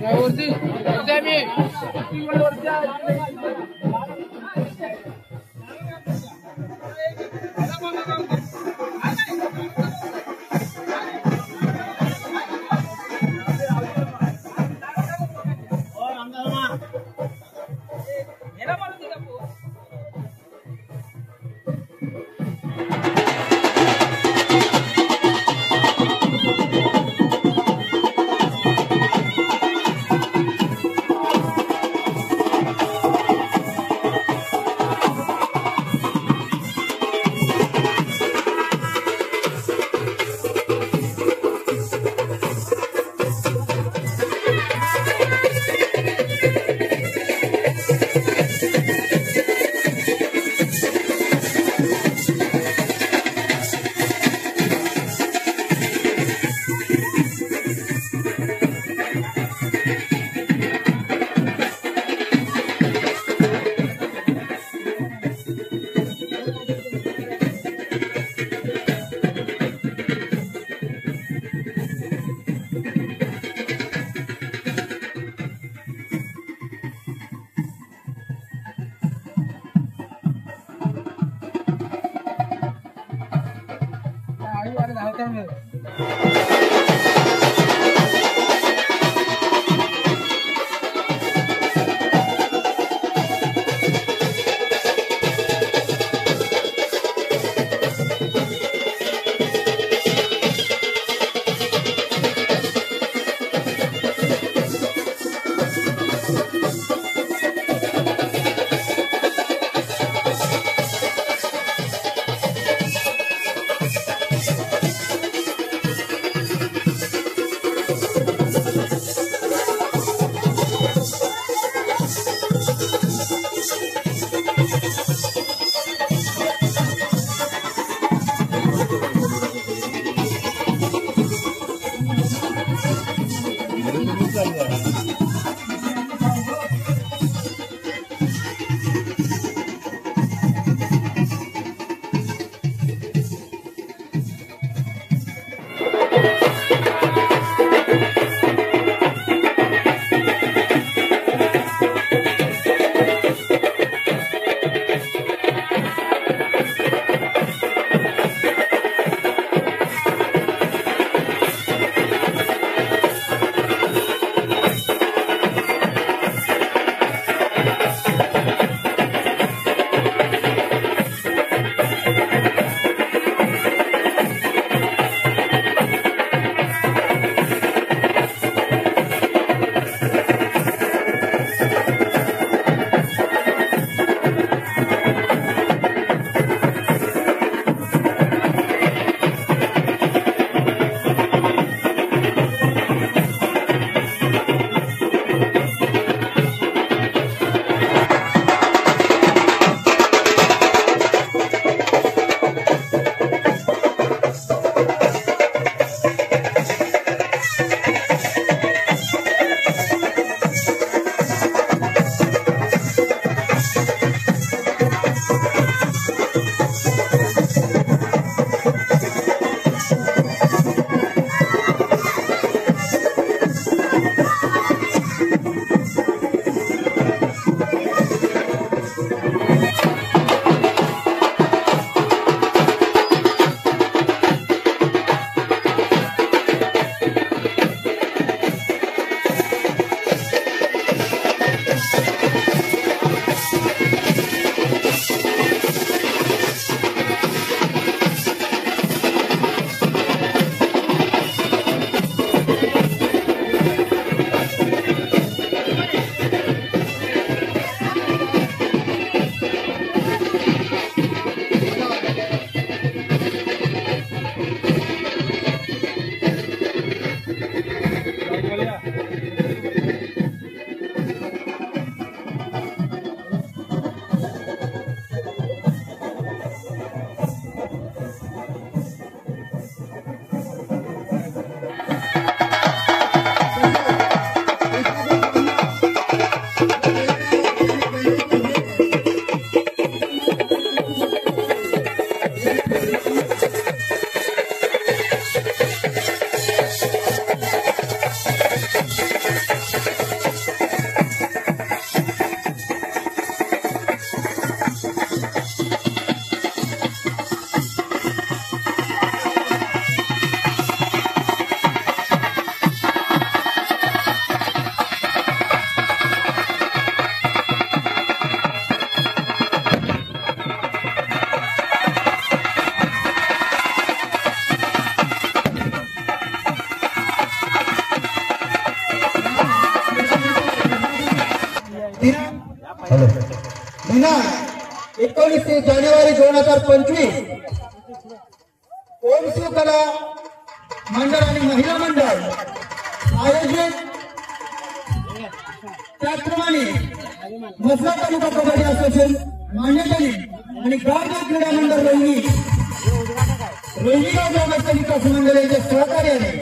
यावरती मी दिनांक 19 जानेवारी 2025 ओम शिव कला मंडळ आणि महिला मंडळ आयोजित त्याचप्रमाणे मसला तालुका कबड्डी असोसिएशन मान्यताने आणि गावगाव क्रीडा मंडळ रोहिणीगाव ग्रामस्थ विकास मंडळ यांच्या सहकार्याने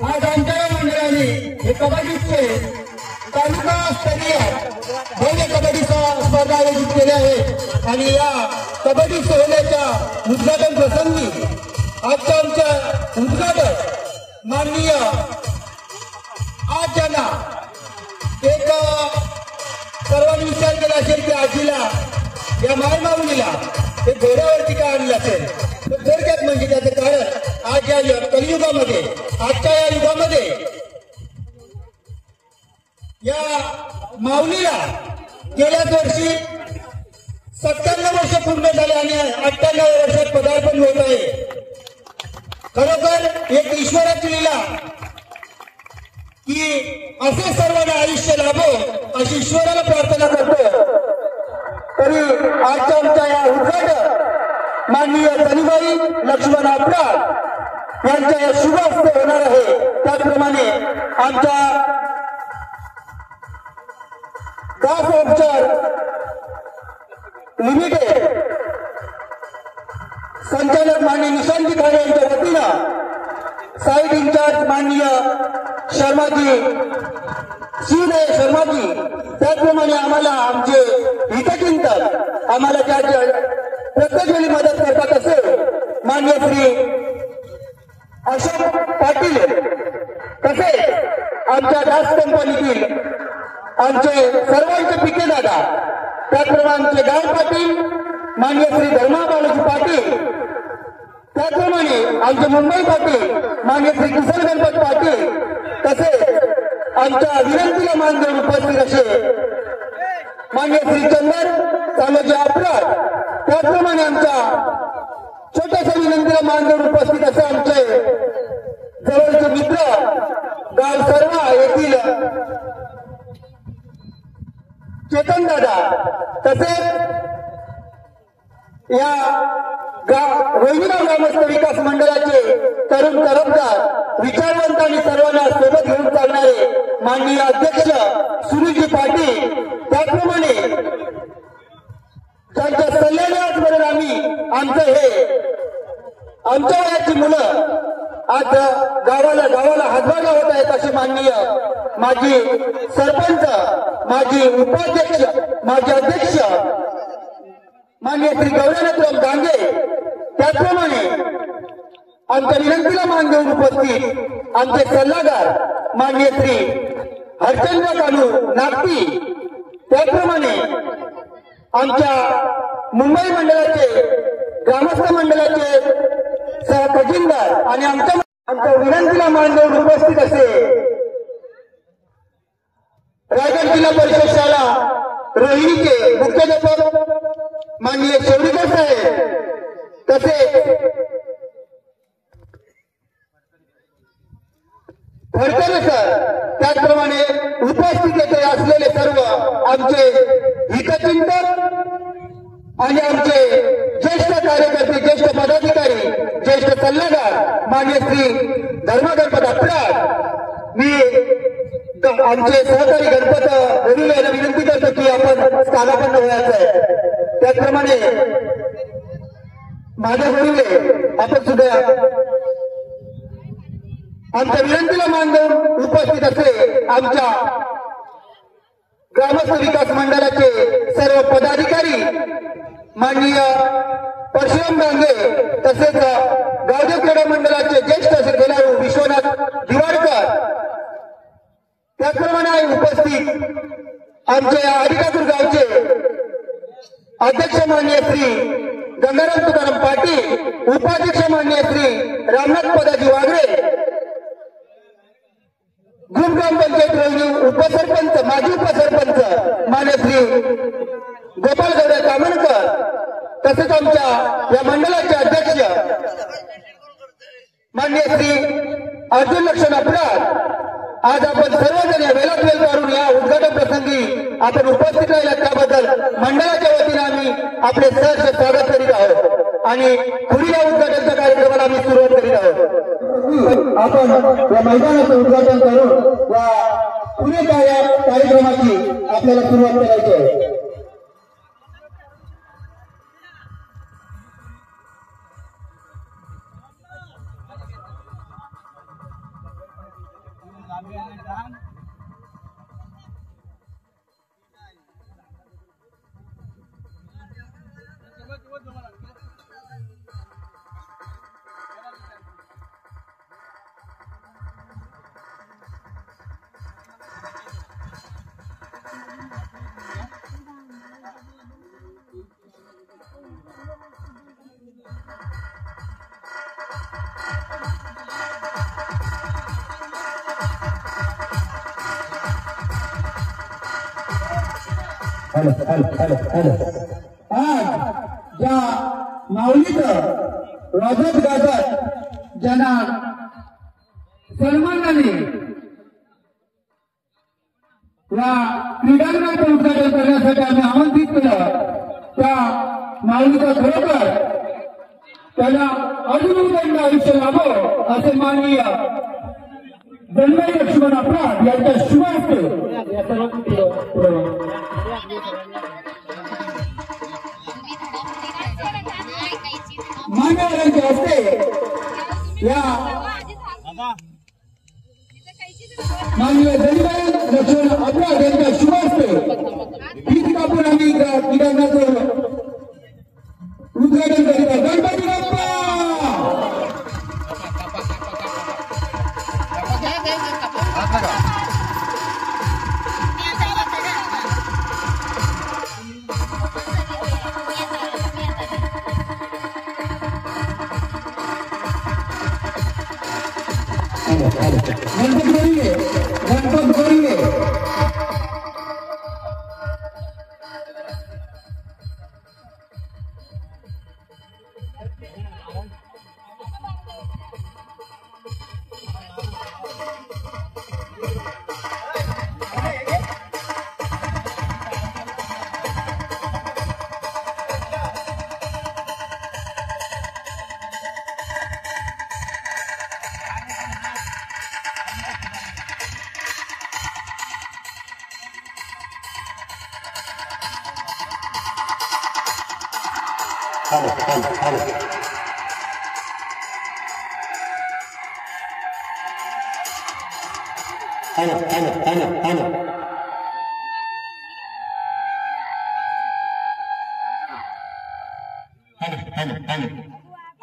आज आमच्या मंडळाने हे कबड्डीचे तालुका स्तरीय भव्य कबड्डी स्पर्धा आयोजित केल्या आहेत आणि या कबड्डी सोहळ्याच्या उद्घाटन प्रसंगी आजच्या आमच्या उद्घाटक माननीय आज ज्यांना एक सर्वांनी विचार केला असेल की आजीला या मायमाऊलीला ते घोड्यावरती का आणलं असेल तर थोडक्यात म्हणजे त्याचं कारण आज या कलियुगामध्ये आजच्या या युगामध्ये या माऊलीला गेल्याच वर्षी 97 वर्ष पूर्ण झाले आणि 98 वर्षात पदार्पण होत आहे। खरोखर एक ईश्वराची लीला की असे सर्वांना आयुष्य लाभो अशी ईश्वराला प्रार्थना करतो। तरी आजच्या आमच्या या उद्घाटक माननीय तनुबाई लक्ष्मण आपरात यांच्या या शुभ हस्ते होणार आहे। त्याचप्रमाणे आमच्या दास ऑब्जर लिमिटेड संचालक माननीय निशांती खाडे यांच्या वतीनं साइड इंचार्ज माननीय शर्माजी श्रीदय शर्माजी त्याचप्रमाणे आम्हाला आमचे हितचिंतक आम्हाला ज्या प्रत्येक वेळी मदत करतात असे माननीय श्री अशोक पाटील तसेच आमच्या दास कंपनीतील आमचे सर्वांचे पिके दादा त्याचप्रमाणे आमचे गाव पाटील माननीय श्री धर्मा बालाजी पाटील त्याचप्रमाणे आमचे मुंबई पाटील माननीय श्री किसन गणपत पाटील तसेच आमच्या विनंतीला मान देऊन उपस्थित असे माननीय श्री चंदन चालोजी आपरात त्याचप्रमाणे आमच्या छोट्याशा विनंतीला मान देऊन उपस्थित असे आमचे जवळचे मित्र गाव सर्वा येथील चेतन दादा तसेच या रोहिणीगाव ग्रामस्थ विकास मंडळाचे तरुण तरफदार विचारवंत आणि सर्वांना सोबत घेऊन चालणारे माननीय अध्यक्ष सुनीलजी पाटील त्याचप्रमाणे त्यांच्या सल्ल्याने आजपर्यंत आम्ही आमच्या वयाची मुलं आज गावाला हातभार लावत आहेत असे माननीय माजी सरपंच माजी उपाध्यक्ष माजी अध्यक्ष माननीय श्री गौरवनाथराव गांगे त्याचप्रमाणे आमच्या विनंतीला मान देऊन उपस्थित आमचे सल्लागार माननीय श्री हरचंद्र कानू नागती त्याचप्रमाणे आमच्या मुंबई मंडळाचे ग्रामस्थ मंडळाचे सहखजिनदार आणि आमच्या विनंतीला मान देऊन उपस्थित असे रायगड जिल्हा परिषद शाळा रोहिणीचे मुख्याध्यापक माननीय शेवरीकर साहेब तसेच फडकरे सर त्याचप्रमाणे उपस्थित असलेले सर्व आमचे हितचिंतक आणि आमचे ज्येष्ठ कार्यकर्ते ज्येष्ठ पदाधिकारी ज्येष्ठ सल्लागार माननीय श्री धर्मगणपत आपरात मी आमचे सहकारी गणपत बोलू यायला विनंती करतो की आपण स्थानापन्न व्हायचं आहे। त्याचप्रमाणे माझ्या बोलले आपण सुद्धा आमच्या विनंतीला मान देऊन उपस्थित असले आमच्या ग्रामस्थ विकास मंडळाचे सर्व पदाधिकारी माननीय परशुराम गांगे तसेच गावदेव क्रीडा मंडळाचे ज्येष्ठ असे खेळाडू विश्वनाथ दिवाडकर त्याचप्रमाणे उपस्थित आमच्या आदिकापूर गावचे अध्यक्ष माननीय श्री गंगाराम तुकाराम पाटील उपाध्यक्ष माननीय श्री रामनाथ पदाजी वागरे ग्रुप ग्रामपंचायत रोहिणी उपसरपंच माजी उपसरपंच माननीय श्री गोपाल गौडे कामणकर तसेच आमच्या या मंडळाचे अध्यक्ष माननीय श्री अर्जुन लक्ष्मण अपराध आज आपण सर्वजण या वेळात वेळ काढून या उद्घाटन प्रसंगी आपण उपस्थित राहिलात त्याबद्दल मंडळाच्या वतीने आम्ही आपले सहर्ष स्वागत करीत आहोत आणि पुढील उद्घाटनाच्या कार्यक्रमाला आम्ही सुरुवात करीत आहोत। आपण या मैदानाचं उद्घाटन करून या पुढे या कार्यक्रमाची आपल्याला सुरुवात करायची आहे। आज ज्या माऊलीचं वाजत गाजत ज्यांना सन्मानाने या क्रीडांगणाचं उद्घाटन करण्यासाठी आम्ही आमंत्रित केलं त्या माऊलीचं खरोखर त्याला अजून आयुष्य लाभो असे माननीय जन्मय लक्ष्मण अपराध यांच्या शुभ हस्ते मान्यवरांच्या हस्ते या माननीय जन्मय लक्ष्मण अपराध यांच्या शुभ हस्ते पीठ कापून आम्ही क्रीडांगणाचं उद्घाटन करीत आहोत। गणपती बाप्पा गणपत करेंगे गणपत करेंगे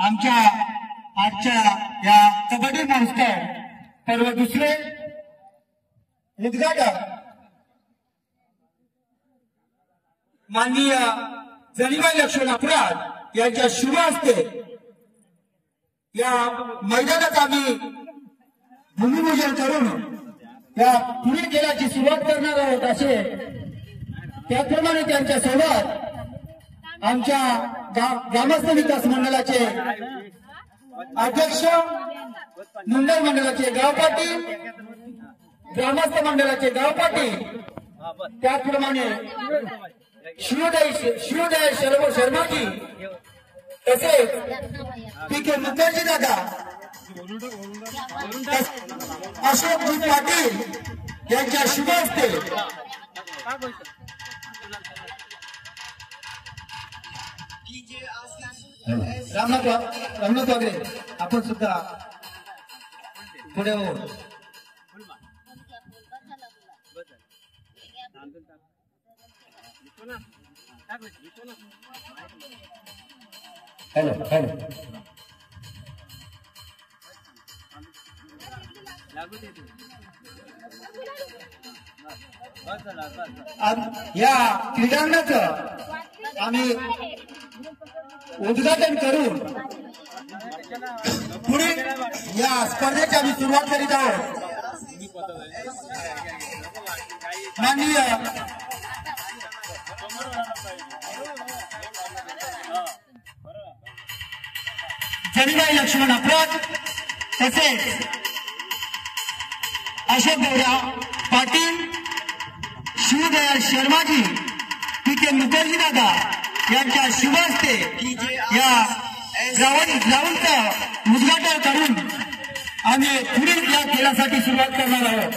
आमच्या आजच्या या कबड्डी महोत्सव पर्व दुसरे उद्घाटक माननीय जनिमय लक्ष्मण अपराध यांच्या शुभ हस्ते या मैदानात आम्ही भूमिपूजन करून या पुढे खेळाची सुरुवात करणार आहोत असे त्याप्रमाणे त्यांच्या सोबत आमच्या ग्रामस्थ विकास मंडळाचे अध्यक्ष मंडळ मंडळाचे गाव पाटील ग्रामस्थ मंडळाचे गाव पाटील त्याचप्रमाणे शिवोदय शर्माजी तसेच पी.के. मुखर्जी दादा अशोक पाटील यांच्या शुभ हस्ते रामनाथ वागरे आपण सुद्धा पुढे हो। हेलो या क्रीडांगणाचं आम्ही उद्घाटन करून पुढे या स्पर्धेची आम्ही सुरुवात करीत आहोत। माननीय जनिमय लक्ष्मण अपराध तसेच अशोक पाटील शिवदयाल शर्माजी पीके मुखर्जी दादा यांच्या शुभ हस्ते या ग्राउंडचा उद्घाटन करून आम्ही पुढील या खेळासाठी सुरुवात करणार आहोत.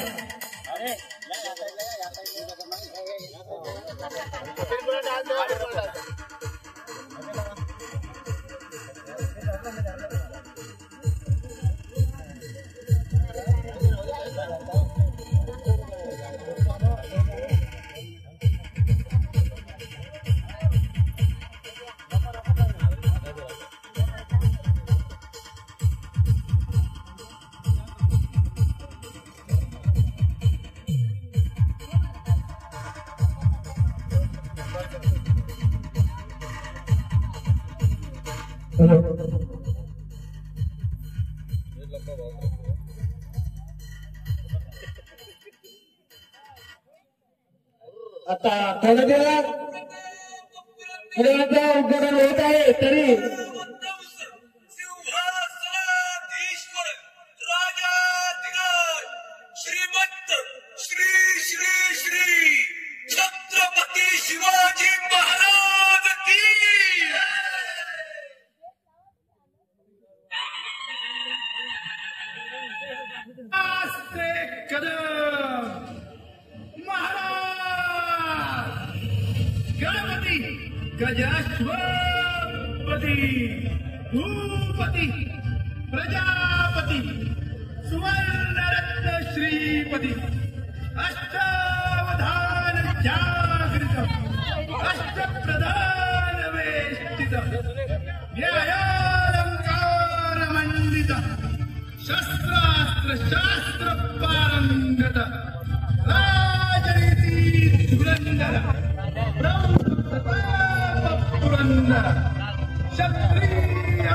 आता थोड्या वेळात उद्घाटन होत आहे तरी श्रीमंत श्री श्री श्री छत्रपती शिवाजी महाराज की गजाश्वपति भूपति प्रजापति सुवर्णरत्न श्रीपति अष्टावधान जागृत अष्टप्रधान वेष्टित न्यायालंकार मंडित शस्त्रास्त्र शास्त्र पारंगत राजनीति धुरंधर क्षत्रिय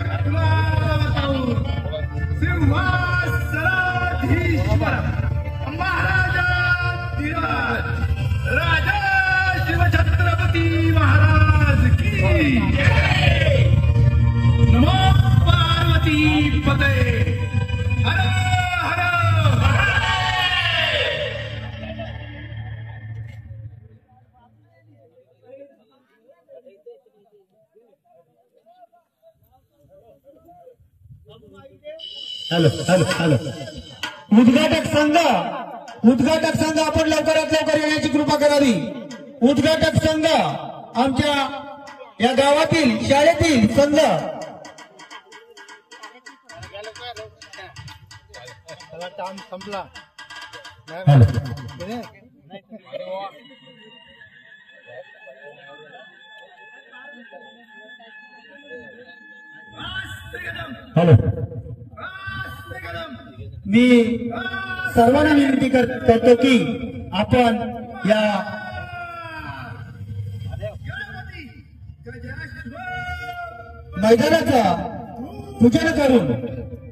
सिंहासनाधीश्वर महाराजाधिराज राजा शिवछत्रपती महाराज की नमो पार्वती पते हर हर हॅलो हॅलो हॅलो उद्घाटक संघ आपण लवकरात लवकर येण्याची कृपा करावी. उद्घाटक संघ आमच्या या गावातील शाळेतील संघ संपला. हॅलो मी सर्वांना विनंती करतो की आपण या मैदानाचा पूजन करून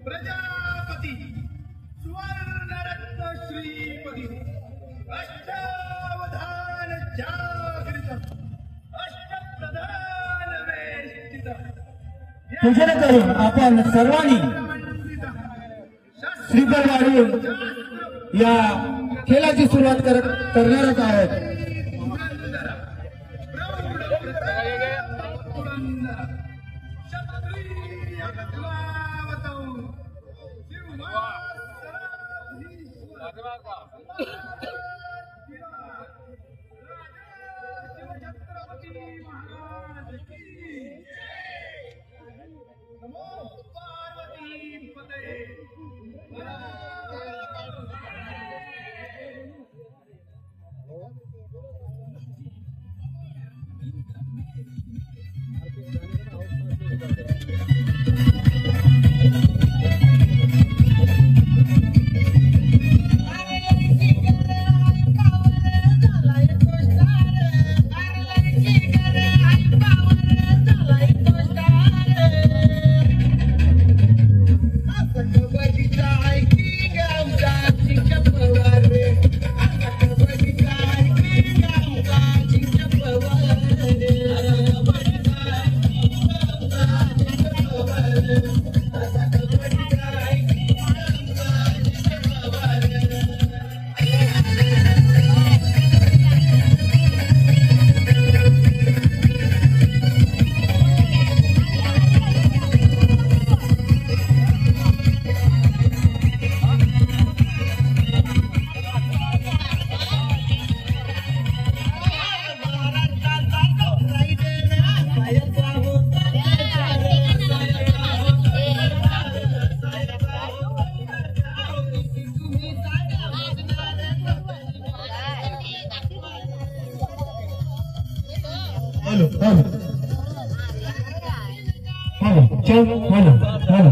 प्रजापती सुवर्णरत्न श्रीपती अष्टावधान जागृत अष्टप्रधान वेष्टित पूजन करून आपण सर्वांनी श्रीफळ वाढवून या खेळाची सुरुवात करणारच आहोत. हॅलो हॅलो हॅलो चल hello hello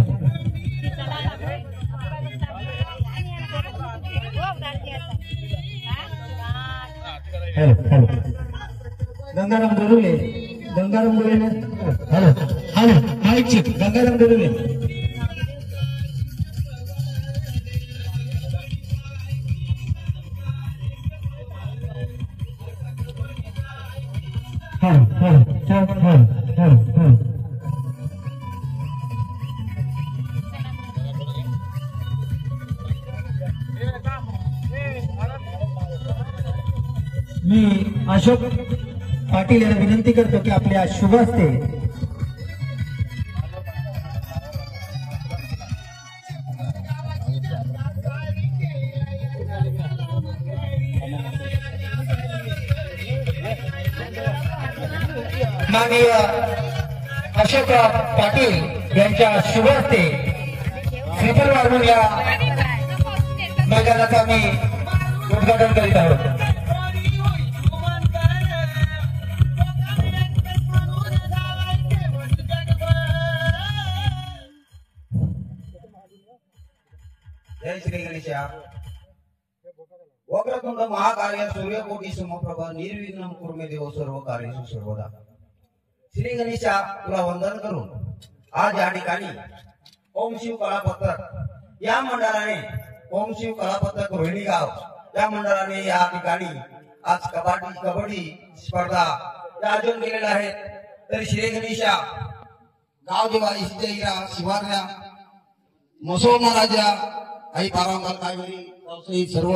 hello hello Gangaram Dorule hello hello mike check Gangaram Dorule hello hello चल हॅलो हॅलो हॅलो मी अशोक पाटील यांना विनंती करतो की आपल्या शुभ हस्ते माननीय अशोक पाटील यांच्या शुभ हस्ते श्रीफळ वाढवून या मैदानाचं आम्ही उद्घाटन करीत आहोत. जय श्री गणेशा. वक्रतुंड महाकार्य सूर्यकोटी समप्रभ निर्विघ्नं कुर्मे देव सर्व कार्येषु सर्वदा. श्री गणेशा तुला वंदन करून आज या ठिकाणी ओम शिव कलापथक या मंडळाने ओम शिव कलापथक रोहिणी गाव या मंडळाने या ठिकाणी आज कबड्डी स्पर्धा आयोजन केलेल्या आहेत. तर श्री गणेशा गाव देवा इष्टईरा शिवारण्या मसो महाराजा आई पारंगाल कायवरी गावसई सर्व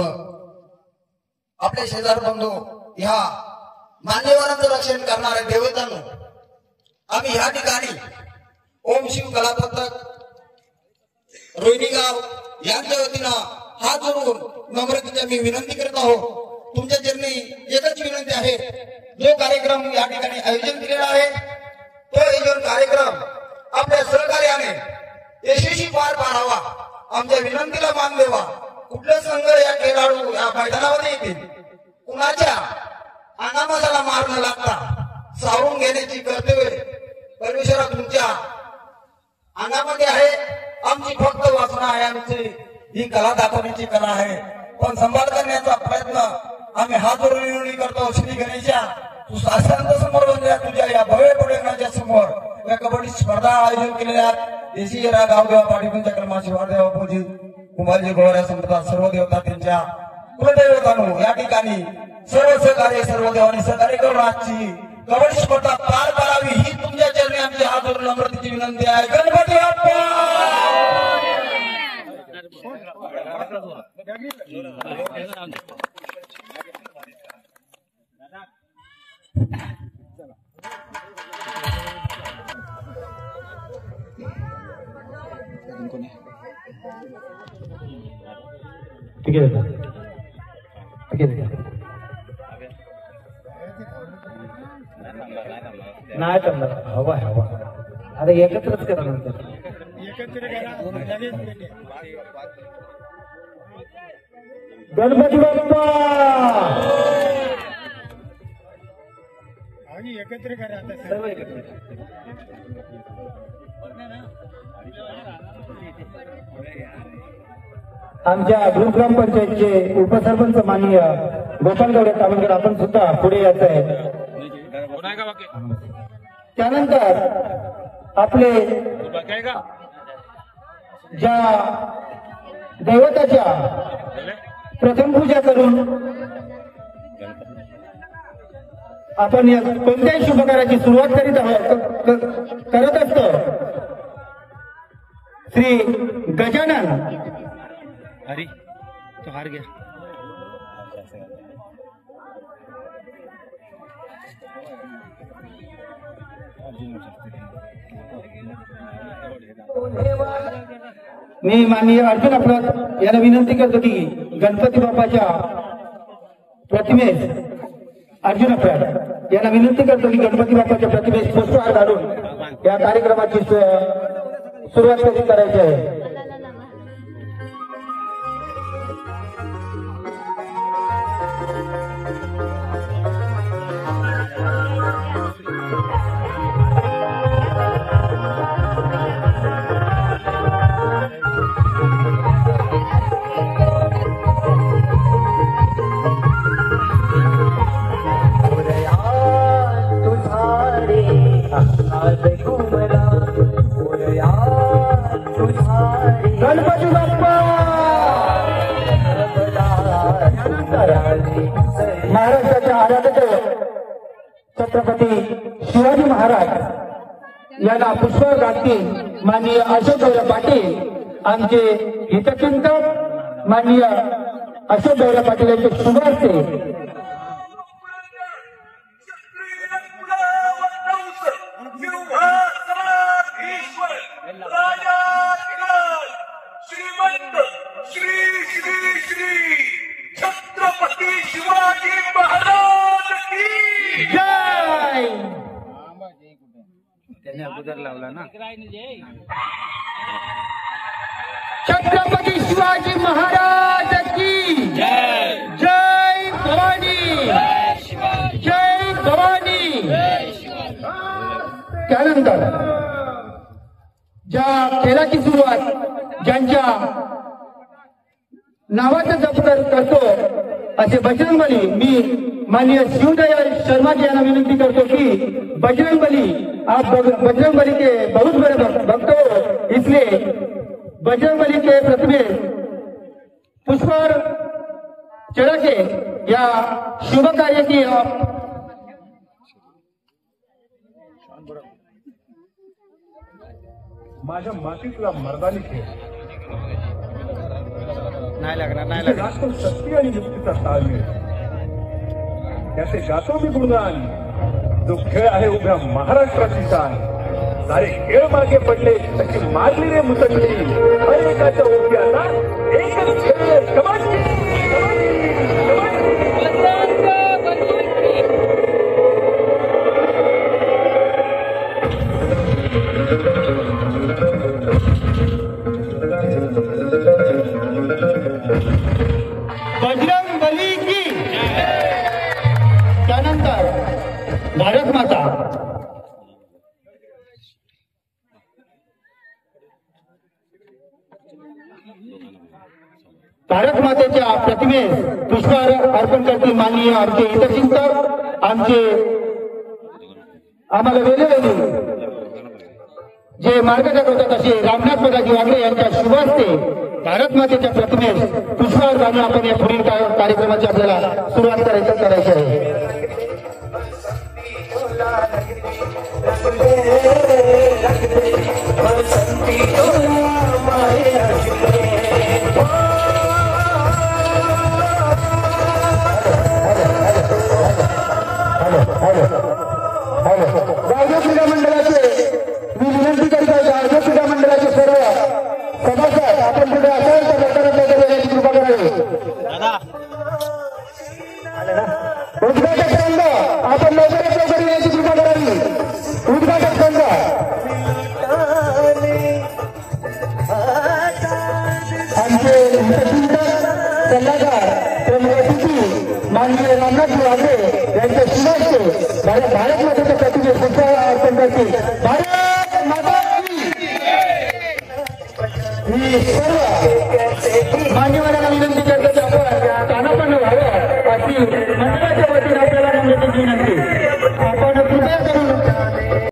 आपले शेजार बंधू ह्या मान्यवरांचं रक्षण करणारे देवतांनो आम्ही या ठिकाणी ओम शिव कलापथक रोहिणी गाव यांच्या वतीनं हात जोडून नम्रतेने मी विनंती करत आहोत. तुमच्या चरणी एकच विनंती आहे. जो कार्यक्रम या ठिकाणी आयोजन केलेला आहे तो आयोजन कार्यक्रम आपल्या सहकार्याने यशस्वी पार पाडावा. आमच्या विनंतीला मान देवा. कुठले संघ या खेळाडू या मैदानावर येतील कुणाच्या अंगामासाला मार न लागता सावरून घेण्याची कर्तव्य परमेश्वरा तुमच्या अंगामध्ये आहे. आमची फक्त वासना आहे. आमची ही कला दाखवण्याची कला आहे. पण संभाळ करण्याचा प्रयत्न आम्ही हात जोडून विनंती करतो. श्री गणेशा तू साक्षांत समोर तुझ्या या भव्य पडण्याच्या समोर या कबड्डी स्पर्धा आयोजन केलेल्या देशी गावदेवा पाठीपूंच्या क्रमांक शिवादेवा पूजित कुमारजी गोवऱ्या संप्रदाय सर्व देवता त्यांच्या कुलदेवतांनो या ठिकाणी सर्व सहकार्य सर्व देवांनी सहकार्य करून आजची कबड्डी स्पर्धा पार पाडावी ही तुमच्या चरणी आमची हात जोडून नम्रतेची विनंती आहे. गणपती बाप्पा. ठीक आहे ठीक आहे नाही चालणार. हवा हवा आता एकत्रच करा नंतर गणपती बाप्पा एकत्र करा आता सर्व एकत्र. आमच्या ग्रुप ग्रामपंचायतचे उपसरपंच माननीय गोपाल गवडे कामनकर आपण सुद्धा पुढे यायचं आहे. त्यानंतर आपले ज्या दैवताच्या प्रथम पूजा करून आपण या कोणत्याही शुभ कार्याची सुरुवात करत असतो. श्री गजानन हरी तो हार गया. मी माननीय अर्जुन अपराध यांना विनंती करतो की गणपती बाप्पाच्या प्रतिमेस अर्जुन अपराध यांना विनंती करतो की गणपती बाप्पाच्या प्रतिमेस पुष्पहार घालून या कार्यक्रमाची सुरुवात कशी करायची आहे. महाराष्ट्राच्या आराध्य छत्रपती शिवाजी महाराज यांना पुष्पहार घालतील माननीय अशोकभाऊ पाटील, आमचे हितचिंतक माननीय अशोकभाऊ पाटील यांचे शुभ हस्ते श्री श्री श्री छत्रपती शिवाजी महाराज की जय. त्याने अगोदर लावला ना. छत्रपती शिवाजी महाराज की जय. जय भवानी, जय भवानी. त्यानंतर ज्या खेळाची सुरुवात ज्यांच्या नावाचा जप करतो असे बजरंगबली, मी माननीय शिवदयाल शर्मा जी यांना विनंती करतो की बजरंगबली, आप बजरंगबली के बहुत बड़े भक्त हो, इसलिए बजरंगबली के प्रतिमे पुष्पहार चढ़ा के या शुभ कार्य की माझ्या मातीतला मर्दानी खेळ नाही लागणार, नाही इथे लागणार. गातो सत्य आणि मुक्तीचा ताळमेळ, त्याचे गातो मी गुणगान. जो खेळ आहे उभ्या महाराष्ट्राची शान. सारे खेळ मागे पडले तशी मारली रे मुसटली. अनेकाच्या उभ्याला एकच खेळ कबड्डी, बजरंगबली की. त्यानंतर भारत माता, भारत मातेच्या प्रतिमेस पुष्पहार अर्पण करतील माननीय आमचे हितचिंतक, आमचे आम्हाला वेळोवेळी जे मार्गदर्शक होतात असे रामनाथ पदाजी वागले यांच्या शुभ हस्ते भारत मातेच्या प्रतिमेस पुष्पहार घालून आपण या पुढील कार्यक्रमाची आपल्याला सुरुवात करायची आहे. गावदेव क्रीडा मंडळाचे मी विनंती करीत आहे, गावदेव क्रीडा मंडळाचे सर्व सभासद आपण पुढे असाल तर लवकरात लवकर येण्याची कृपा करावी. उद्घाटक संघ आपण लवकरात लवकर येण्याची कृपा करावी. उद्घाटक संघ आमचे हितचिंतक सल्लागार माननीय रामनाथ वाघे यांच्या शुभ हस्ते भारत मातेच्या प्रतिमेस पुष्पहार अर्पण करतील. भारत माता की. ही सर्व मान्यवरांना विनंती करतो की आपण कानापन्न व्हावं अशी मंडळाच्या